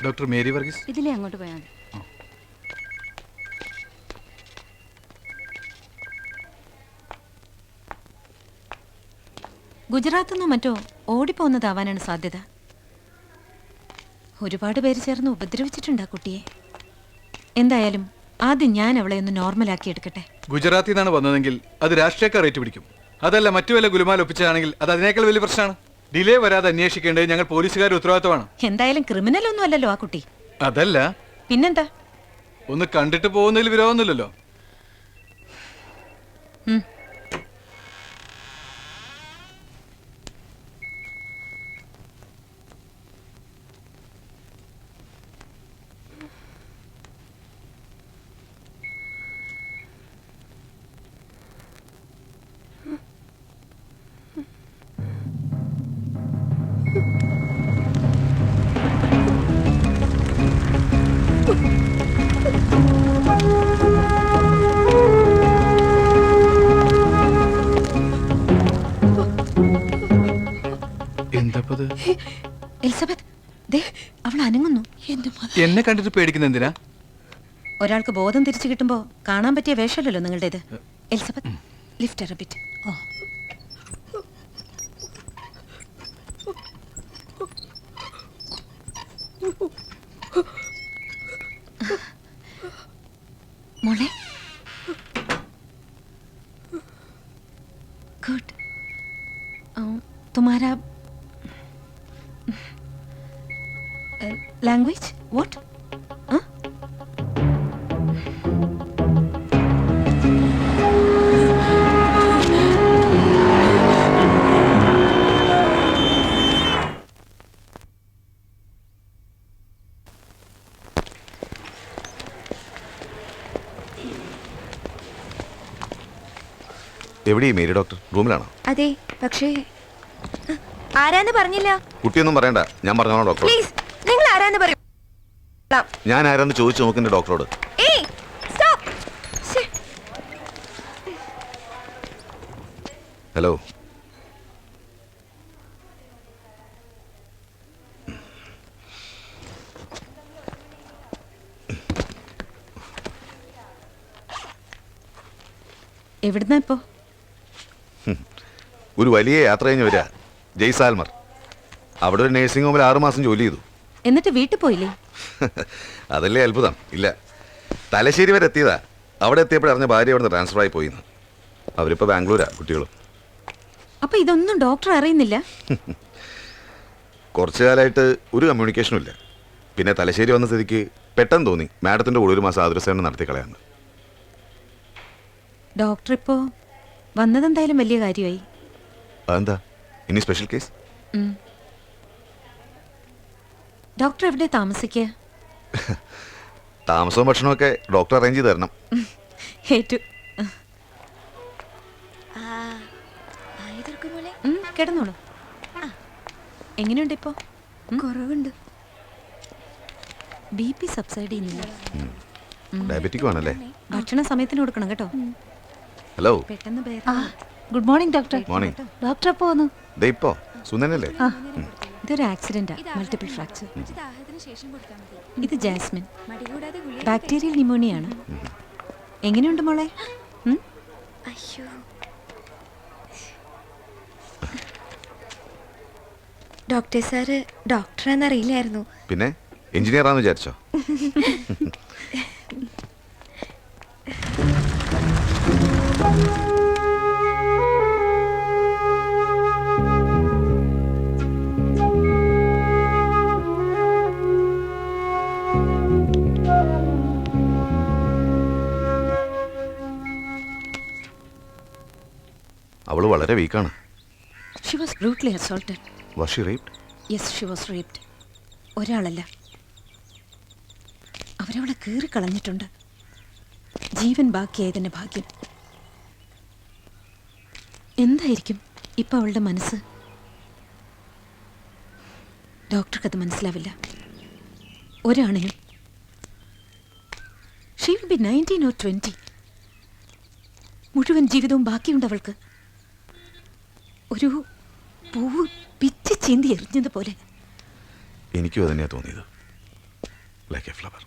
Doctor Mary Varghese. ഇതിലേ അങ്ങോട്ട് പോയാൽ മതി. ഗുജറാത്തിൽ നിന്നോ മറ്റോ ഓടിപ്പോകുന്നതാവാനാണ് സാധ്യത. ഒരുപാട് പേര് ചേർന്ന് ഉപദ്രവിച്ചിട്ടുണ്ട് ആ കുട്ടിയെ. എന്തായാലും ആദ്യം ഞാൻ അവളെ ഒന്ന് നോർമലാക്കി എടുക്കട്ടെ. ഗുജറാത്തിൽ നിന്നാണ് വന്നതെങ്കിൽ അത് രാഷ്ട്രീയക്കാർ ഏറ്റുപിടിക്കും. അതല്ല മറ്റു വല്ല ഗുലുമാൽ ഒപ്പിച്ചതാണെങ്കിൽ അത് അതിനേക്കാൾ വലിയ പ്രശ്നമാണ്. ഡിലേ വരാതെ അന്വേഷിക്കേണ്ടത് ഞങ്ങൾ പോലീസുകാരുടെ ഉത്തരവാദിത്തമാണ്. എന്തായാലും ക്രിമിനൽ ഒന്നും അല്ലല്ലോ ആ കുട്ടി. അതല്ല, പിന്നെന്താ? ഒന്ന് കണ്ടിട്ട് പോകുന്നതിൽ വിരോധമൊന്നുമില്ലല്ലോ. എലിസബത്ത്, ദേ അവൾ അനങ്ങുന്നു. എന്നെ കണ്ടിട്ട് പേടിക്കുന്ന എന്തിനാ? ഒരാൾക്ക് ബോധം തിരിച്ചു കിട്ടുമ്പോ കാണാൻ പറ്റിയ വേഷമല്ലല്ലോ നിങ്ങളുടേത്. Elizabeth, lift a bit. ഓ, മോളെ, गुड. तुम्हारा लैंग्वेज व्हाट? എവിടെ മേരി ഡോക്ടർ? റൂമിലാണോ? അതെ, പക്ഷേ ആരാന്ന് പറഞ്ഞില്ല. കുട്ടിയൊന്നും പറയണ്ട, ഞാൻ പറഞ്ഞോളാം ഡോക്ടർ. പ്ലീസ്, നിങ്ങൾ ആരാന്ന് പറയൂ. ഞാൻ ആരാന്ന് ചോദിച്ചു നോക്കിന്റെ ഡോക്ടറോട്. ഹലോ, എവിടുന്നാ ഇപ്പോ? ഒരു വലിയ യാത്ര കഴിഞ്ഞ് വരിക, ജയ്സാൽമർ. അവിടെ ഒരു നഴ്സിംഗ് ഹോമിൽ 6 മാസം ജോലി ചെയ്തു. എന്നിട്ട് വീട്ടിൽ പോയില്ലേ? അതല്ലേ അത്ഭുതം. ഇല്ല, തലശ്ശേരി വരെ എത്തിയതാ. അവിടെ എത്തിയപ്പോഴറിഞ്ഞ ഭാര്യ അവിടെ നിന്ന് ട്രാൻസ്ഫർ ആയി പോയിന്ന്. അവരിപ്പോൾ ബാംഗ്ലൂരാ കുട്ടികളും. അപ്പൊ ഇതൊന്നും ഡോക്ടർ അറിയുന്നില്ല? കുറച്ചു കാലമായിട്ട് ഒരു കമ്മ്യൂണിക്കേഷനും ഇല്ല. പിന്നെ തലശ്ശേരി വന്ന സ്ഥിതിക്ക് പെട്ടെന്ന് തോന്നി മാഡത്തിൻ്റെ കൂടെ ഒരു മാസം ആതുരസേവനം നടത്തി കളയാന്ന്. ഡോക്ടർ ഇപ്പോ വന്നതെന്തായാലും വലിയ കാര്യമായി. അതെന്താ, ഇനി സ്പെഷ്യൽ കേസ്? ഡോക്ടർ എവിടെ താമസിക്കുക? താമസവും ഭക്ഷണമൊക്കെ ഡോക്ടർ അറേഞ്ച് ചെയ്ത് തരണം. ഏറ്റു. കിടന്നോളൂ. എങ്ങനെയുണ്ട് ഇപ്പോ? കുറവുണ്ട്. BP സബ്സൈഡ് ചെയ്യുന്നില്ല. ഡയബറ്റിക് ആണല്ലേ? ഭക്ഷണ സമയത്തിന് കൊടുക്കണം കേട്ടോ. ഹലോ, പെട്ടെന്ന്. Good morning doctor. Morning. Doctor എപ്പോ വന്നു? ദേ ഇപ്പോ സുന്ദരനല്ലേ? ഇതൊരു ആക്സിഡന്റാ, മൾട്ടിപ്പിൾ ഫ്രാക്ചർ. ഇത് ജാസ്മിൻ, ബാക്ടീരിയൽ ന്യൂമോണിയ ആണ്. എങ്ങനെയുണ്ട് മോളെ? അയ്യോ, ഡോക്ടർ സാറ് ഡോക്ടറാന്നറിയില്ലായിരുന്നു. പിന്നെ എഞ്ചിനീയർ ആണെന്ന് വിചാരിച്ചോ? അവള് വളരെ വീക്കാണ്. She was brutally assaulted. Was she raped? Yes, she was raped. ഒരാളല്ല, അവരവളെ കീറി കളഞ്ഞിട്ടുണ്ട്. ജീവൻ ബാക്കിയായതിൻ്റെ ഭാഗ്യം. എന്തായിരിക്കും ഇപ്പം അവളുടെ മനസ്സ്? ഡോക്ടർക്കത് മനസ്സിലാവില്ല. ഒരാണിനും. She will be 19 or 20. മുഴുവൻ ജീവിതവും ബാക്കിയുണ്ട് അവൾക്ക്. ഒരു പൂവ് പിച്ച് ചീന്തി എറിഞ്ഞതുപോലെ. എനിക്കും അതന്നെയാ തോന്നിയത്. Like A flower.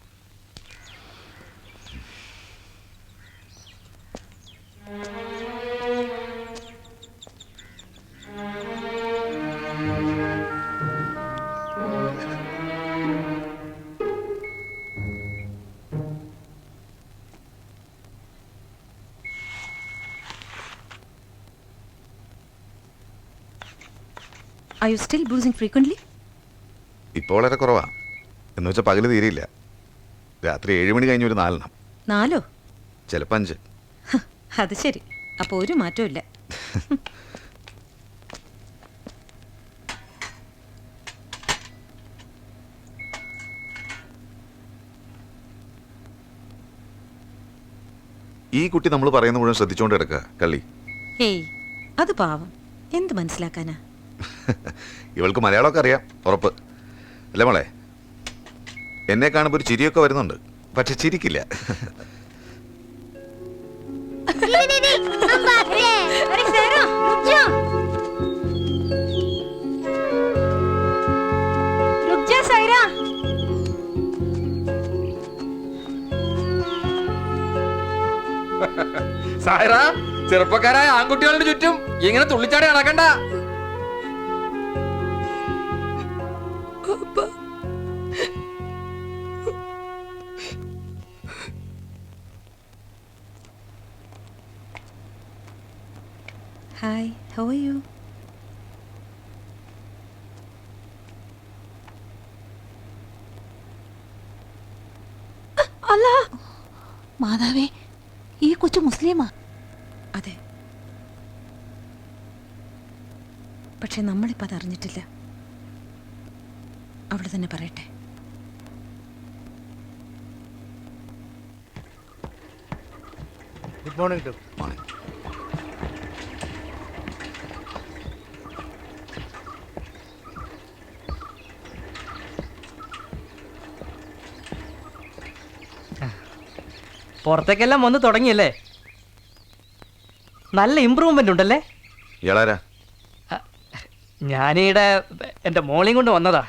Are you still bruising frequently? ഇപ്പോൾ വളരെ കുറവാ. എന്ന് വെച്ചാൽ പകല് തീരെയില്ല. രാത്രി 7 മണി കഴിഞ്ഞ് ഒരു 4 എണ്ണം, 4? ചിലപ്പോൾ 5. അത് ശരി. അപ്പോൾ ഒരു മാറ്റവും ഇല്ല. ഈ കുട്ടി നമ്മൾ പറയുന്ന മുഴുവൻ ശ്രദ്ധിച്ചുകൊണ്ട് കിടക്കുക കള്ളി. ഹേയ്, അത് പാവം. എന്ത് മനസ്സിലാക്കാനാ? ഇവൾക്ക് മലയാളമൊക്കെ അറിയാം ഉറപ്പ് അല്ലേ മോളെ? എന്നെ കാണുമ്പോൾ ഒരു ചിരിയൊക്കെ വരുന്നുണ്ട്, പക്ഷെ ചിരിക്കില്ല. സായറ, ചെറുപ്പക്കാരായ ആൺകുട്ടികളുടെ ചുറ്റും ഇങ്ങനെ തുള്ളിച്ചാടി നടക്കണ്ട. Hi, how are you? അല്ല മാതാവേ, ഈ കൊച്ചു മുസ്ലിമാ? അതെ, പക്ഷെ നമ്മളിപ്പോൾ അതറിഞ്ഞിട്ടില്ല. അവിടെ തന്നെ പറയട്ടെ. Good morning too. മോർണിംഗ്. പുറത്തേക്കെല്ലാം വന്ന് തുടങ്ങിയല്ലേ? നല്ല ഇമ്പ്രൂവ്മെന്റ് ഉണ്ടല്ലേ? ഇയാളാരാ? ഞാനീടെ എൻ്റെ മോളെയും കൊണ്ട് വന്നതാ.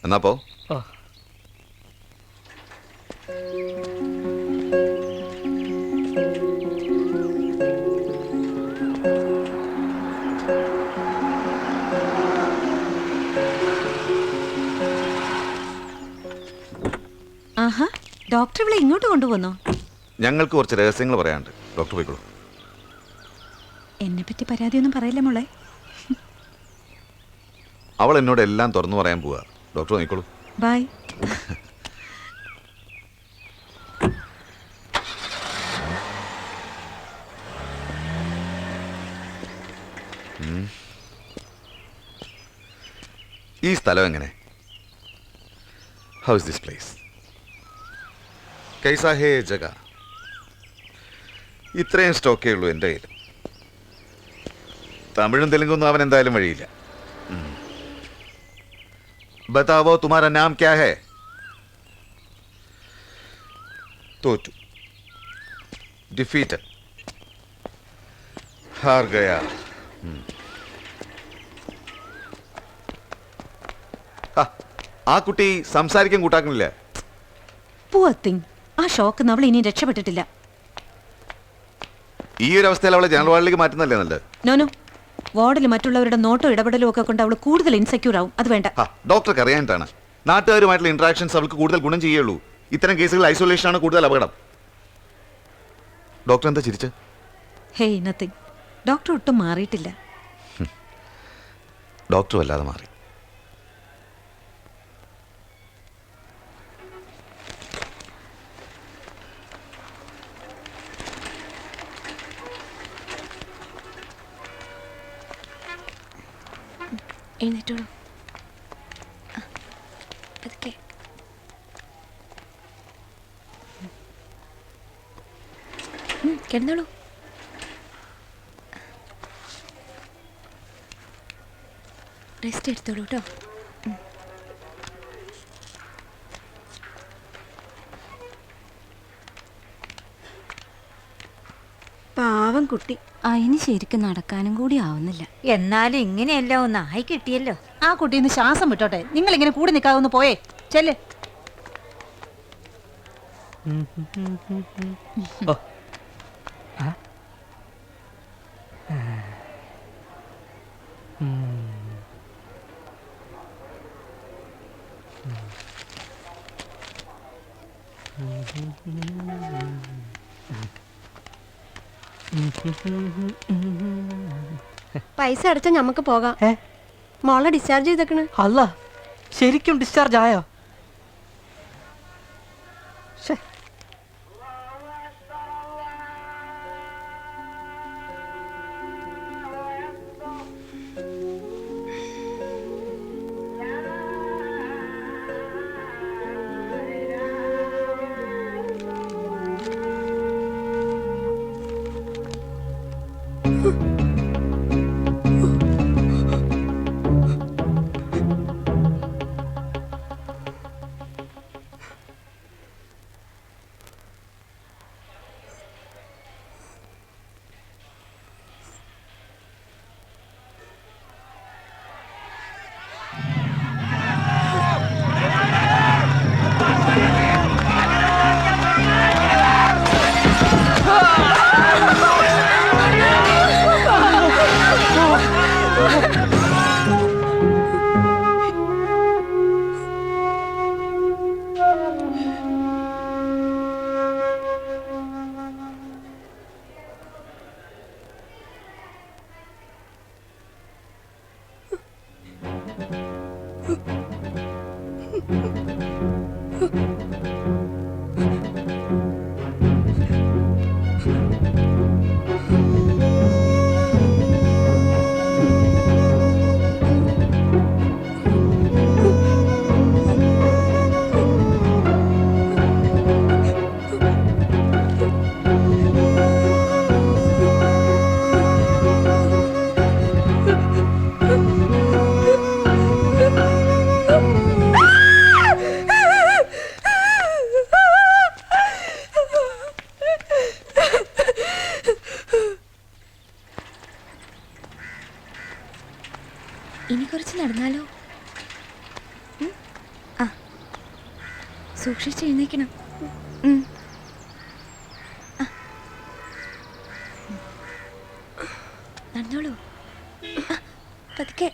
എന്നാ പോ. ഓ, ആഹാ, ഡോക്ടർ ഇവിടെ ഇങ്ങോട്ട് കൊണ്ടുപോന്നോ? ഞങ്ങൾക്ക് കുറച്ച് രഹസ്യങ്ങൾ പറയാനുണ്ട്. ഡോക്ടർ പോയിക്കോളൂ. എന്നെ പറ്റി പരാതിയൊന്നും പറയില്ല മോളെ. അവൾ എന്നോട് എല്ലാം തുറന്നു പറയാൻ പോവാ. ഡോക്ടർ നോക്കിക്കോളൂ. ബൈ. ഈ സ്ഥലം എങ്ങനെ? How is this place? കൈസാ ഹേ ജഗ? ഇത്രയും സ്റ്റോക്കേ ഉള്ളൂ എൻ്റെ കയ്യിൽ. തമിഴും തെലുങ്കൊന്നും അവൻ എന്തായാലും വഴിയില്ല. ബതാവോ തുമാരാ നാം ക്യാ ഹേ? തോറ്റു. ഡിഫീറ്റഡ്. ഹാർ ഗയാ. ആ കുട്ടി സംസാരിക്കാൻ കൂട്ടാക്കണില്ല. Poor thing. ആ ഷോക്ക് അവൾ ഇനി രക്ഷപ്പെട്ടിട്ടില്ല. ഈ ഒരു അവസ്ഥയിൽ അവളെ ജനറൽ വാർഡിലേക്ക് മാറ്റുന്നല്ലേ നല്ലത്? നോനോ, വാർഡിൽ മറ്റുള്ളവരുടെ നോട്ടോ ഇടപെടലും ഒക്കെ കൊണ്ട് അവൾ കൂടുതൽ ഇൻസെക്യൂർ ആവും. അത് വേണ്ട. ഡോക്ടർക്ക് അറിയാനിട്ടാണ്. നാട്ടുകാരുമായിട്ടുള്ള ഇന്ററാക്ഷൻസ് അവൾക്ക് കൂടുതൽ ഗുണം ചെയ്യുള്ളൂ. ഇത്തരം കേസുകൾ ഐസൊലേഷനാണ് കൂടുതൽ അപകടം. ഡോക്ടർ എന്താ ചിരിച്ച്? Hey, nothing. ഡോക്ടർ ഒട്ടും മാറിയിട്ടില്ല. ഡോക്ടർ വല്ലാതെ മാറി. എഴുന്നേറ്റോളൂ. അതൊക്കെ കിടന്നോളൂ. റെസ്റ്റ് എടുത്തോളൂ കേട്ടോ. പാവം കുട്ടി. അതിന് ശരിക്കും നടക്കാനും കൂടി ആവുന്നില്ല. എന്നാലും ഇങ്ങനെയല്ല ഒന്ന് ആയി കിട്ടിയല്ലോ. ആ കുട്ടിന്ന് ശ്വാസം വിട്ടോട്ടെ. നിങ്ങൾ ഇങ്ങനെ കൂടി നിൽക്കാവുന്ന പോയേ ചെല്ല്. ഓ. ആ? പൈസ അടച്ചാ ഞമ്മക്ക് പോകാം. ഏ? മോളെ ഡിസ്ചാർജ് ചെയ്തേക്കണ്. അല്ല, ശരിക്കും ഡിസ്ചാർജ് ആയോ? ശ്ശേ. ഇനി കുറച്ച് നടന്നാലോ? ആ, സൂക്ഷിച്ച് എഴുന്നേക്കണം. നടന്നോളൂ. പതുക്കെ.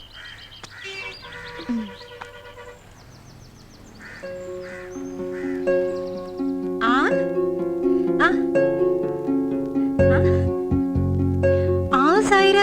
ആ ആ ആ സൈറ